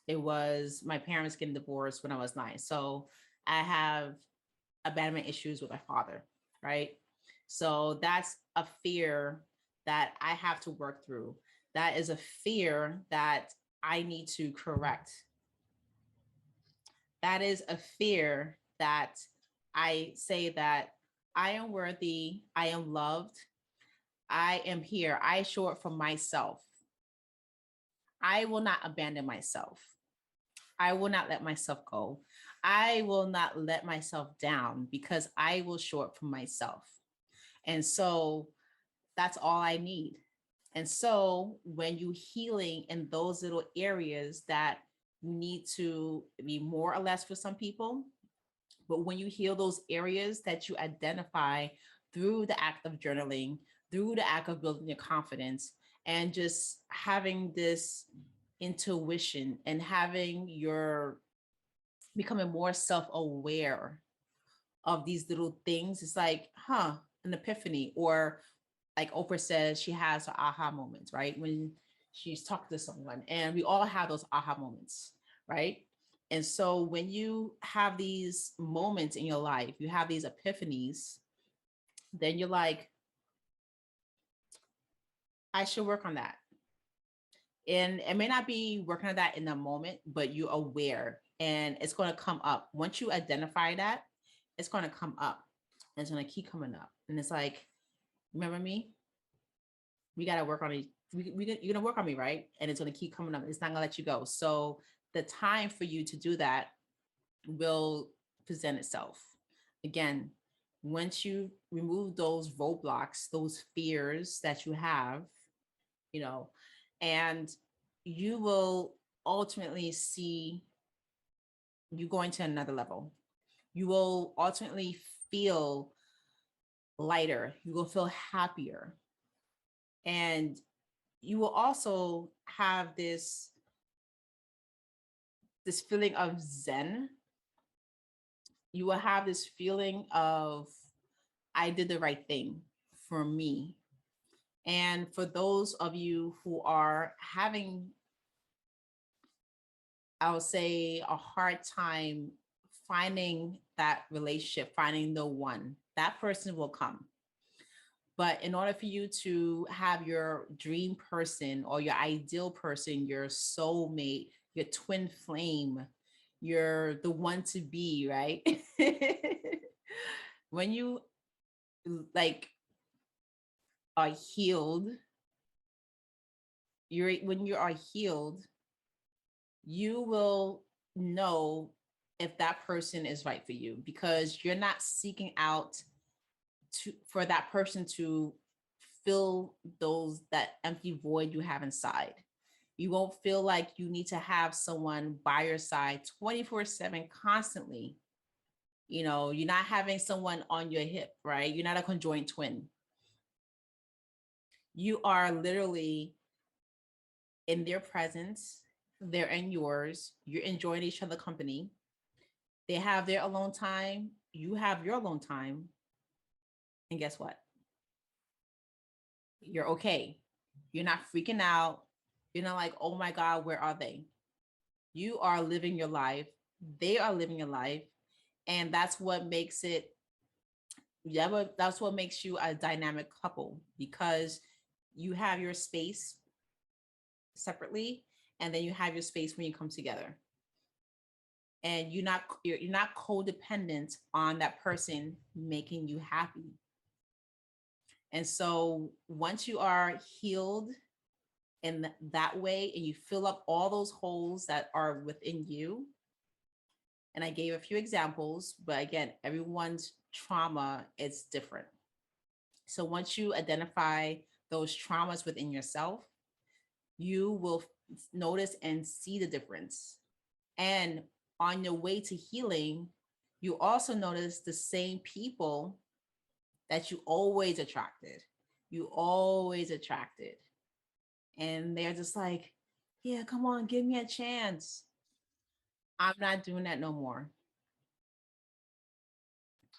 it was my parents getting divorced when I was 9. So I have abandonment issues with my father, right? So that's a fear that I have to work through. That is a fear that I need to correct. That is a fear that I say that I am worthy, I am loved, I am here. I show up for myself. I will not abandon myself. I will not let myself go. I will not let myself down because I will show up for myself. And so that's all I need. And so when you healing in those little areas that need to be more or less for some people, but when you heal those areas that you identify through the act of journaling, through the act of building your confidence, and just having this intuition and having your becoming more self-aware of these little things, it's like, an epiphany. Or like Oprah says, she has her aha moments, right? When she's talking to someone, and we all have those aha moments, right? And so when you have these moments in your life, you have these epiphanies, then you're like, I should work on that. And it may not be working on that in the moment, but you're aware and it's going to come up. Once you identify that, it's going to come up and it's going to keep coming up. And it's like, remember me? We got to work on it. You're going to work on me, right? And it's going to keep coming up. It's not going to let you go. So the time for you to do that will present itself. Again, once you remove those roadblocks, those fears that you have, you know, and you will ultimately see you going to another level. You will ultimately feel lighter. You will feel happier. And you will also have this feeling of zen. You will have this feeling of I did the right thing for me. And for those of you who are having, I would say, a hard time finding that relationship, finding the one, that person will come. But in order for you to have your dream person or your ideal person, your soulmate, your twin flame, you're the one to be, right? When you like are healed, when you are healed, you will know if that person is right for you because you're not seeking out for that person to fill that empty void you have inside. You won't feel like you need to have someone by your side 24/7 constantly. You're not having someone on your hip, right? You're not a conjoined twin. You are literally in their presence, they're in yours, you're enjoying each other company. They have their alone time, you have your alone time. And guess what? You're okay. You're not freaking out. You're not like, oh my God, where are they? You are living your life. They are living your life. And that's what makes it, yeah, that's what makes you a dynamic couple because you have your space separately and then you have your space when you come together. And you're not codependent on that person making you happy. And so once you are healed in that way and you fill up all those holes that are within you, and I gave a few examples, but again, everyone's trauma is different. So once you identify those traumas within yourself, you will notice and see the difference. And on your way to healing, you also notice the same people that you always attracted. You always attracted. And they're just like, yeah, come on, give me a chance. I'm not doing that no more.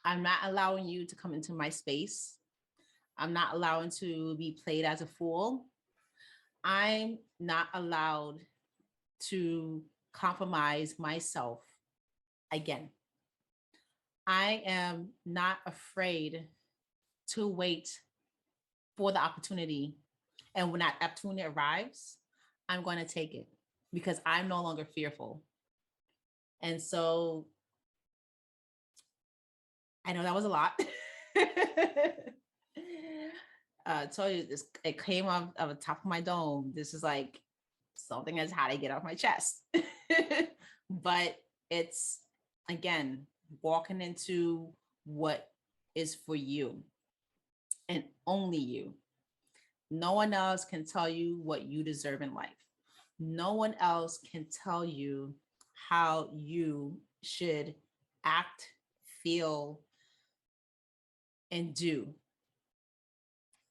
I'm not allowing you to come into my space. I'm not allowing to be played as a fool. I'm not allowed to compromise myself again. I am not afraid to wait for the opportunity. And when that opportunity arrives, I'm going to take it because I'm no longer fearful. And so I know that was a lot. I told you this, it came off of the top of my dome. This is like something that's how to get off my chest. But it's, again, walking into what is for you and only you. No one else can tell you what you deserve in life. No one else can tell you how you should act, feel, and do.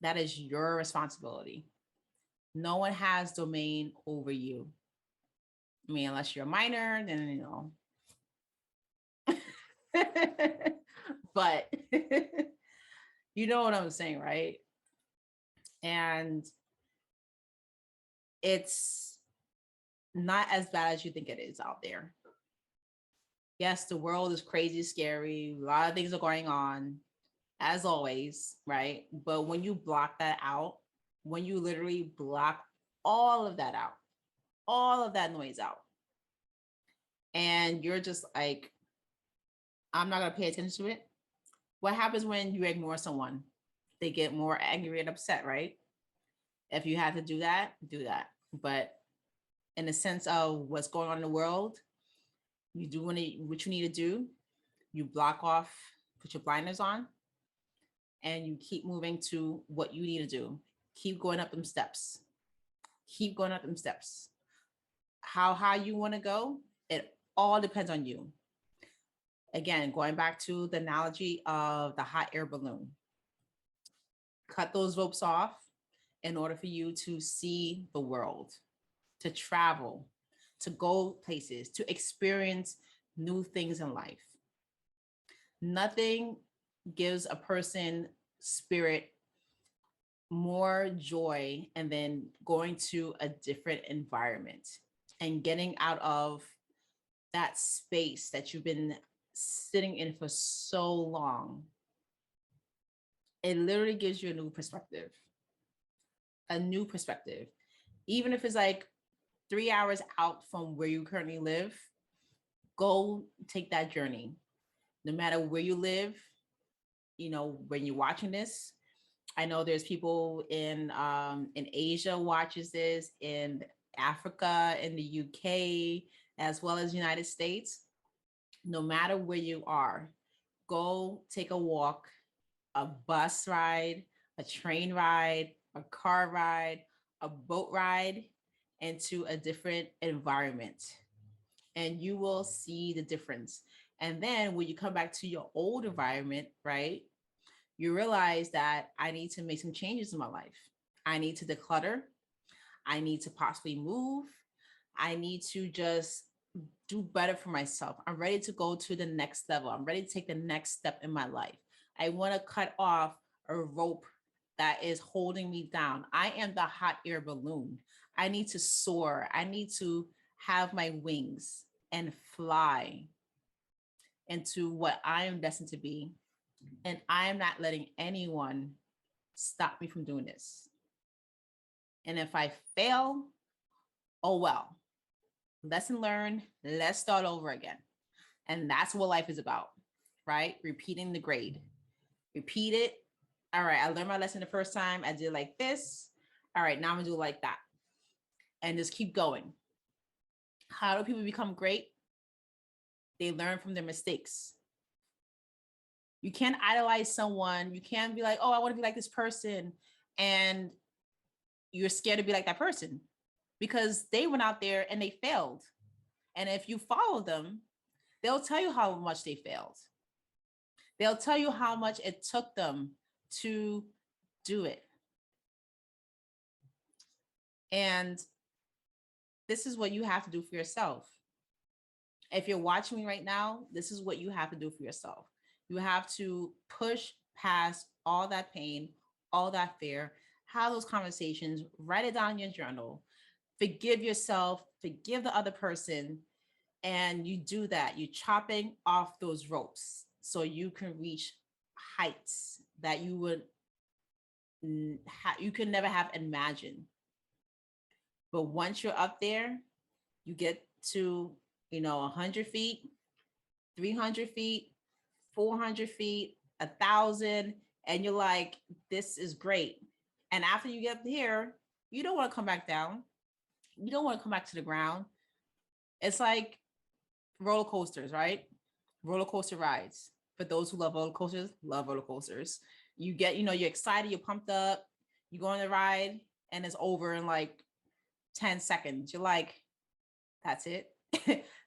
That is your responsibility. No one has domain over you. I mean, unless you're a minor, then but you know what I'm saying, right? And it's not as bad as you think it is out there. Yes, the world is crazy, scary. A lot of things are going on, as always, right? But when you block that out, when you literally block all of that out, all of that noise out, and you're just like, I'm not going to pay attention to it. What happens when you ignore someone? They get more angry and upset, right? If you have to do that, do that. But in the sense of what's going on in the world, you do what you need to do. You block off, put your blinders on, and you keep moving to what you need to do. Keep going up them steps. Keep going up them steps. How high you want to go, it all depends on you. Again, going back to the analogy of the hot air balloon, cut those ropes off in order for you to see the world, to travel, to go places, to experience new things in life. Nothing gives a person spirit more joy and then going to a different environment and getting out of that space that you've been sitting in for so long. It literally gives you a new perspective. A new perspective. Even if it's like 3 hours out from where you currently live, go take that journey. No matter where you live, when you're watching this, I know there's people in Asia watches this, in Africa, in the UK, as well as United States. No matter where you are, go take a walk, a bus ride, a train ride, a car ride, a boat ride into a different environment, and you will see the difference. And then when you come back to your old environment, right, you realize that I need to make some changes in my life. I need to declutter. I need to possibly move. I need to just do better for myself. I'm ready to go to the next level. I'm ready to take the next step in my life. I want to cut off a rope that is holding me down. I am the hot air balloon. I need to soar. I need to have my wings and fly into what I am destined to be. And I am not letting anyone stop me from doing this. And if I fail, oh well. Lesson learned, let's start over again. And that's what life is about, right? Repeating the grade. Repeat it. All right, I learned my lesson the first time. I did it like this. All right, now I'm gonna do it like that. And just keep going. How do people become great? They learn from their mistakes. You can't idolize someone. You can't be like, oh, I want to be like this person. And you're scared to be like that person because they went out there and they failed. And if you follow them, they'll tell you how much they failed. They'll tell you how much it took them to do it. And this is what you have to do for yourself. If you're watching me right now, this is what you have to do for yourself. You have to push past all that pain, all that fear, have those conversations, write it down in your journal, forgive yourself, forgive the other person. And you do that. You're chopping off those ropes. so you can reach heights that you would you could never have imagined. But once you're up there, you get to 100 feet, 300 feet, 400 feet, 1,000, and you're like, this is great. And after you get there, you don't want to come back down. You don't want to come back to the ground. It's like roller coasters, right? Roller coaster rides. For those who love roller coasters. You get, you're excited, you're pumped up, you go on the ride, and it's over in like 10 seconds. You're like, that's it.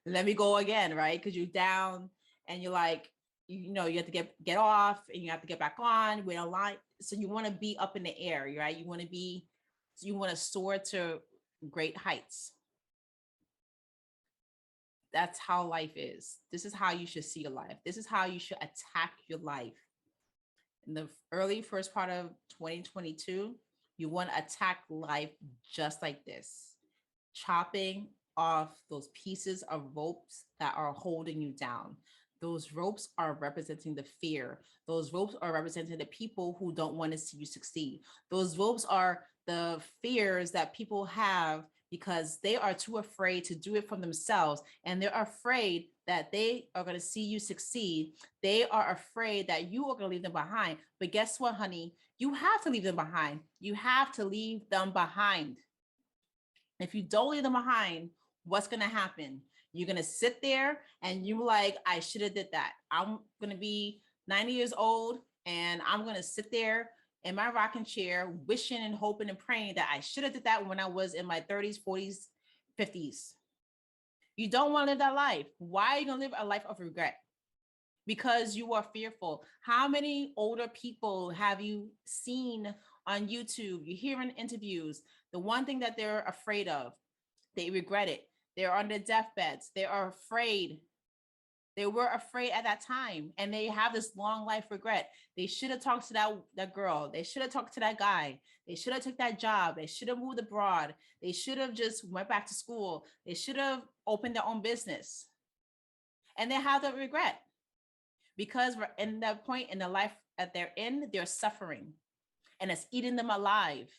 Let me go again, right? Because you're down and you're like, you have to get off and you have to get back on, wait a line. So you want to be up in the air, right? You want to soar to great heights. That's how life is. This is how you should see your life. This is how you should attack your life. In the early first part of 2022, you want to attack life just like this, chopping off those pieces of ropes that are holding you down. Those ropes are representing the fear. Those ropes are representing the people who don't want to see you succeed. Those ropes are the fears that people have because they are too afraid to do it for themselves. And they're afraid that they are going to see you succeed. They are afraid that you are going to leave them behind. But guess what, honey? You have to leave them behind. You have to leave them behind. If you don't leave them behind, what's going to happen? You're going to sit there and you're like, I should have did that. I'm going to be 90 years old and I'm going to sit there in my rocking chair, wishing and hoping and praying that I should have did that when I was in my 30s, 40s, 50s. You don't want to live that life. Why are you going to live a life of regret? Because you are fearful. How many older people have you seen on YouTube? You hear in interviews, the one thing that they're afraid of, they regret it. They're on their deathbeds. They are afraid. They were afraid at that time, and they have this long life regret. They should have talked to that girl. They should have talked to that guy. They should have took that job. They should have moved abroad. They should have just went back to school. They should have opened their own business. And they have the regret because we're in that point in the life that they're in, they're suffering, and it's eating them alive.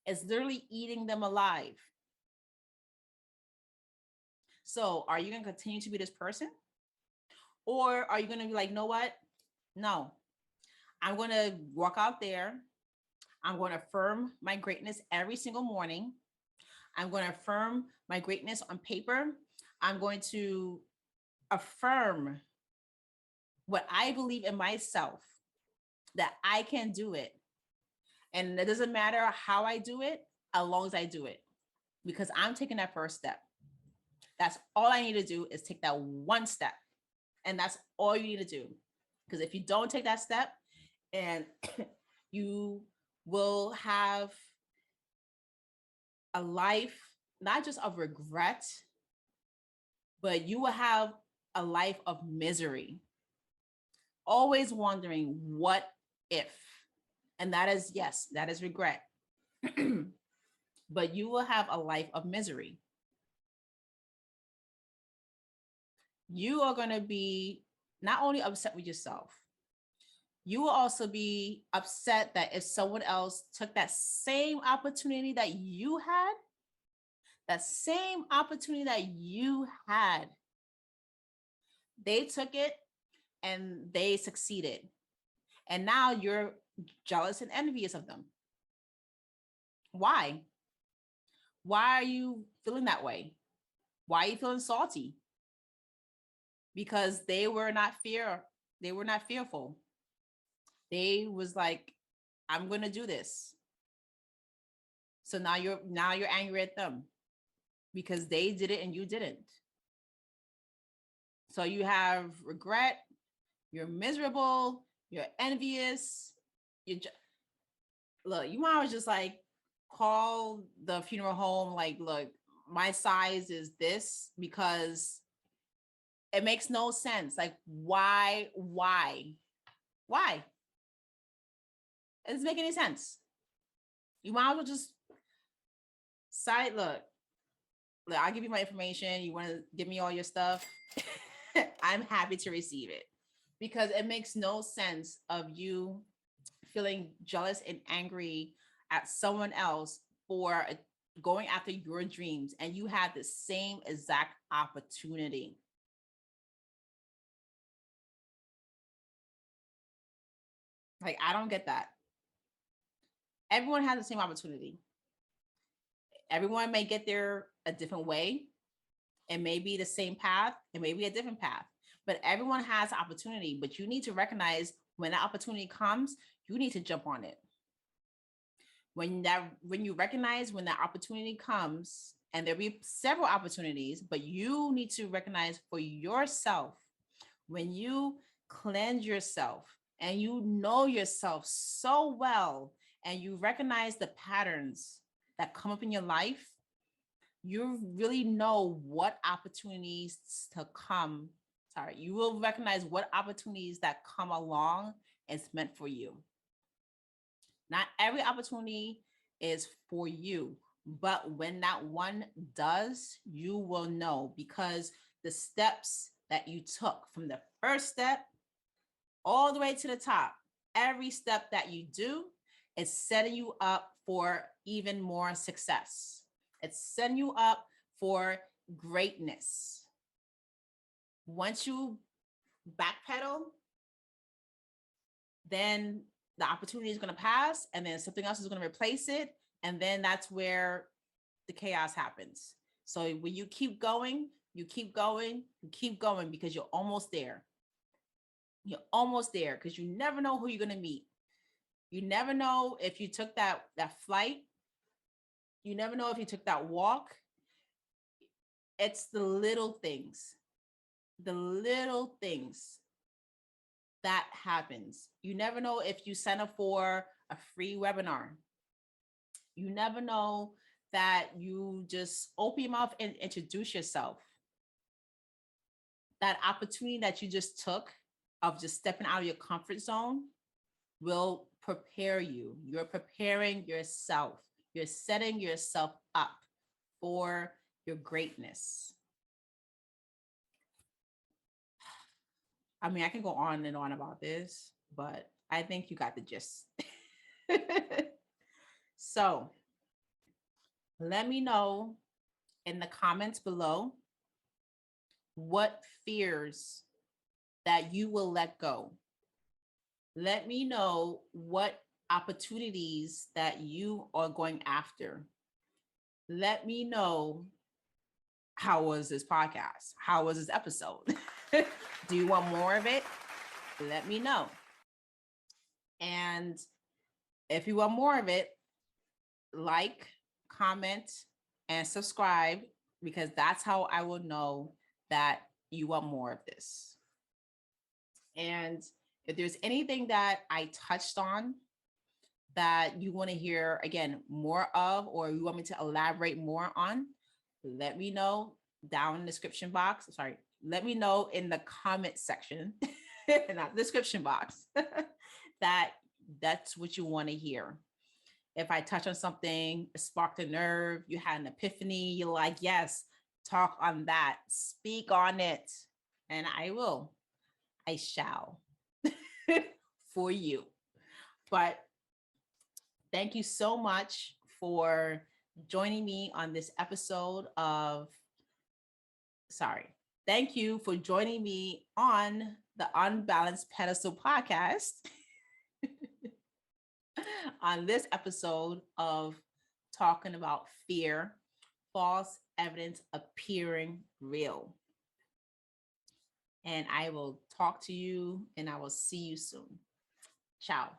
It's literally eating them alive. So are you going to continue to be this person? Or are you going to be like, know what? No, I'm going to walk out there. I'm going to affirm my greatness every single morning. I'm going to affirm my greatness on paper. I'm going to affirm what I believe in myself, that I can do it. And it doesn't matter how I do it, as long as I do it, because I'm taking that first step. That's all I need to do is take that one step. And that's all you need to do. Because if you don't take that step, and you will have a life, not just of regret, but you will have a life of misery. Always wondering, what if? And that is, yes, that is regret. But you will have a life of misery. You are going to be not only upset with yourself, you will also be upset that if someone else took that same opportunity that you had, they took it and they succeeded. And now you're jealous and envious of them. Why? Why are you feeling that way? Why are you feeling salty? Because they were not fearful. They was like, I'm going to do this. So now you're angry at them because they did it and you didn't. So you have regret, you're miserable, you're envious. Look, you might just like call the funeral home, like, look, my size is this, because it makes no sense. Like, why? It doesn't make any sense. You might as well just look, I'll give you my information. You want to give me all your stuff? I'm happy to receive it. because it makes no sense of you feeling jealous and angry at someone else for going after your dreams and you had the same exact opportunity. Like, I don't get that. Everyone has the same opportunity. Everyone may get there a different way. It may be the same path, it may be a different path, but everyone has opportunity. But you need to recognize when that opportunity comes, you need to jump on it. When you recognize when that opportunity comes, and there'll be several opportunities, but you need to recognize for yourself, when you cleanse yourself and you know yourself so well and you recognize the patterns that come up in your life, you really know what opportunities to come. Sorry, you will recognize what opportunities that come along is meant for you. Not every opportunity is for you, but when that one does, you will know, because the steps that you took from the first step all the way to the top, every step that you do is setting you up for even more success. It's setting you up for greatness. Once you backpedal, then the opportunity is going to pass and then something else is going to replace it. And then that's where the chaos happens. So when you keep going, you keep going, you keep going, because you're almost there. You're almost there, because you never know who you're going to meet. You never know if you took that flight. You never know if you took that walk. It's the little things that happens. You never know if you sign up for a free webinar. You never know that you just open your mouth and introduce yourself. That opportunity that you just took of just stepping out of your comfort zone will prepare you. You're preparing yourself. You're setting yourself up for your greatness. I mean, I can go on and on about this, but I think you got the gist. So let me know in the comments below what fears that you will let go. Let me know what opportunities that you are going after. Let me know, how was this podcast? How was this episode? Do you want more of it? Let me know. And if you want more of it, like, comment, and subscribe, because that's how I will know that you want more of this. And if there's anything that I touched on that you want to hear, again, more of, or you want me to elaborate more on, let me know down in the description box. Sorry, let me know in the comment section, not the description box, that that's what you want to hear. If I touch on something, sparked a nerve, you had an epiphany, you're like, yes, talk on that, speak on it. And I will, I shall for you. But thank you so much for joining me on this episode of, thank you for joining me on the Unbalanced Pedestal podcast. On this episode of talking about fear, false evidence appearing real. And I will talk to you and I will see you soon. Ciao.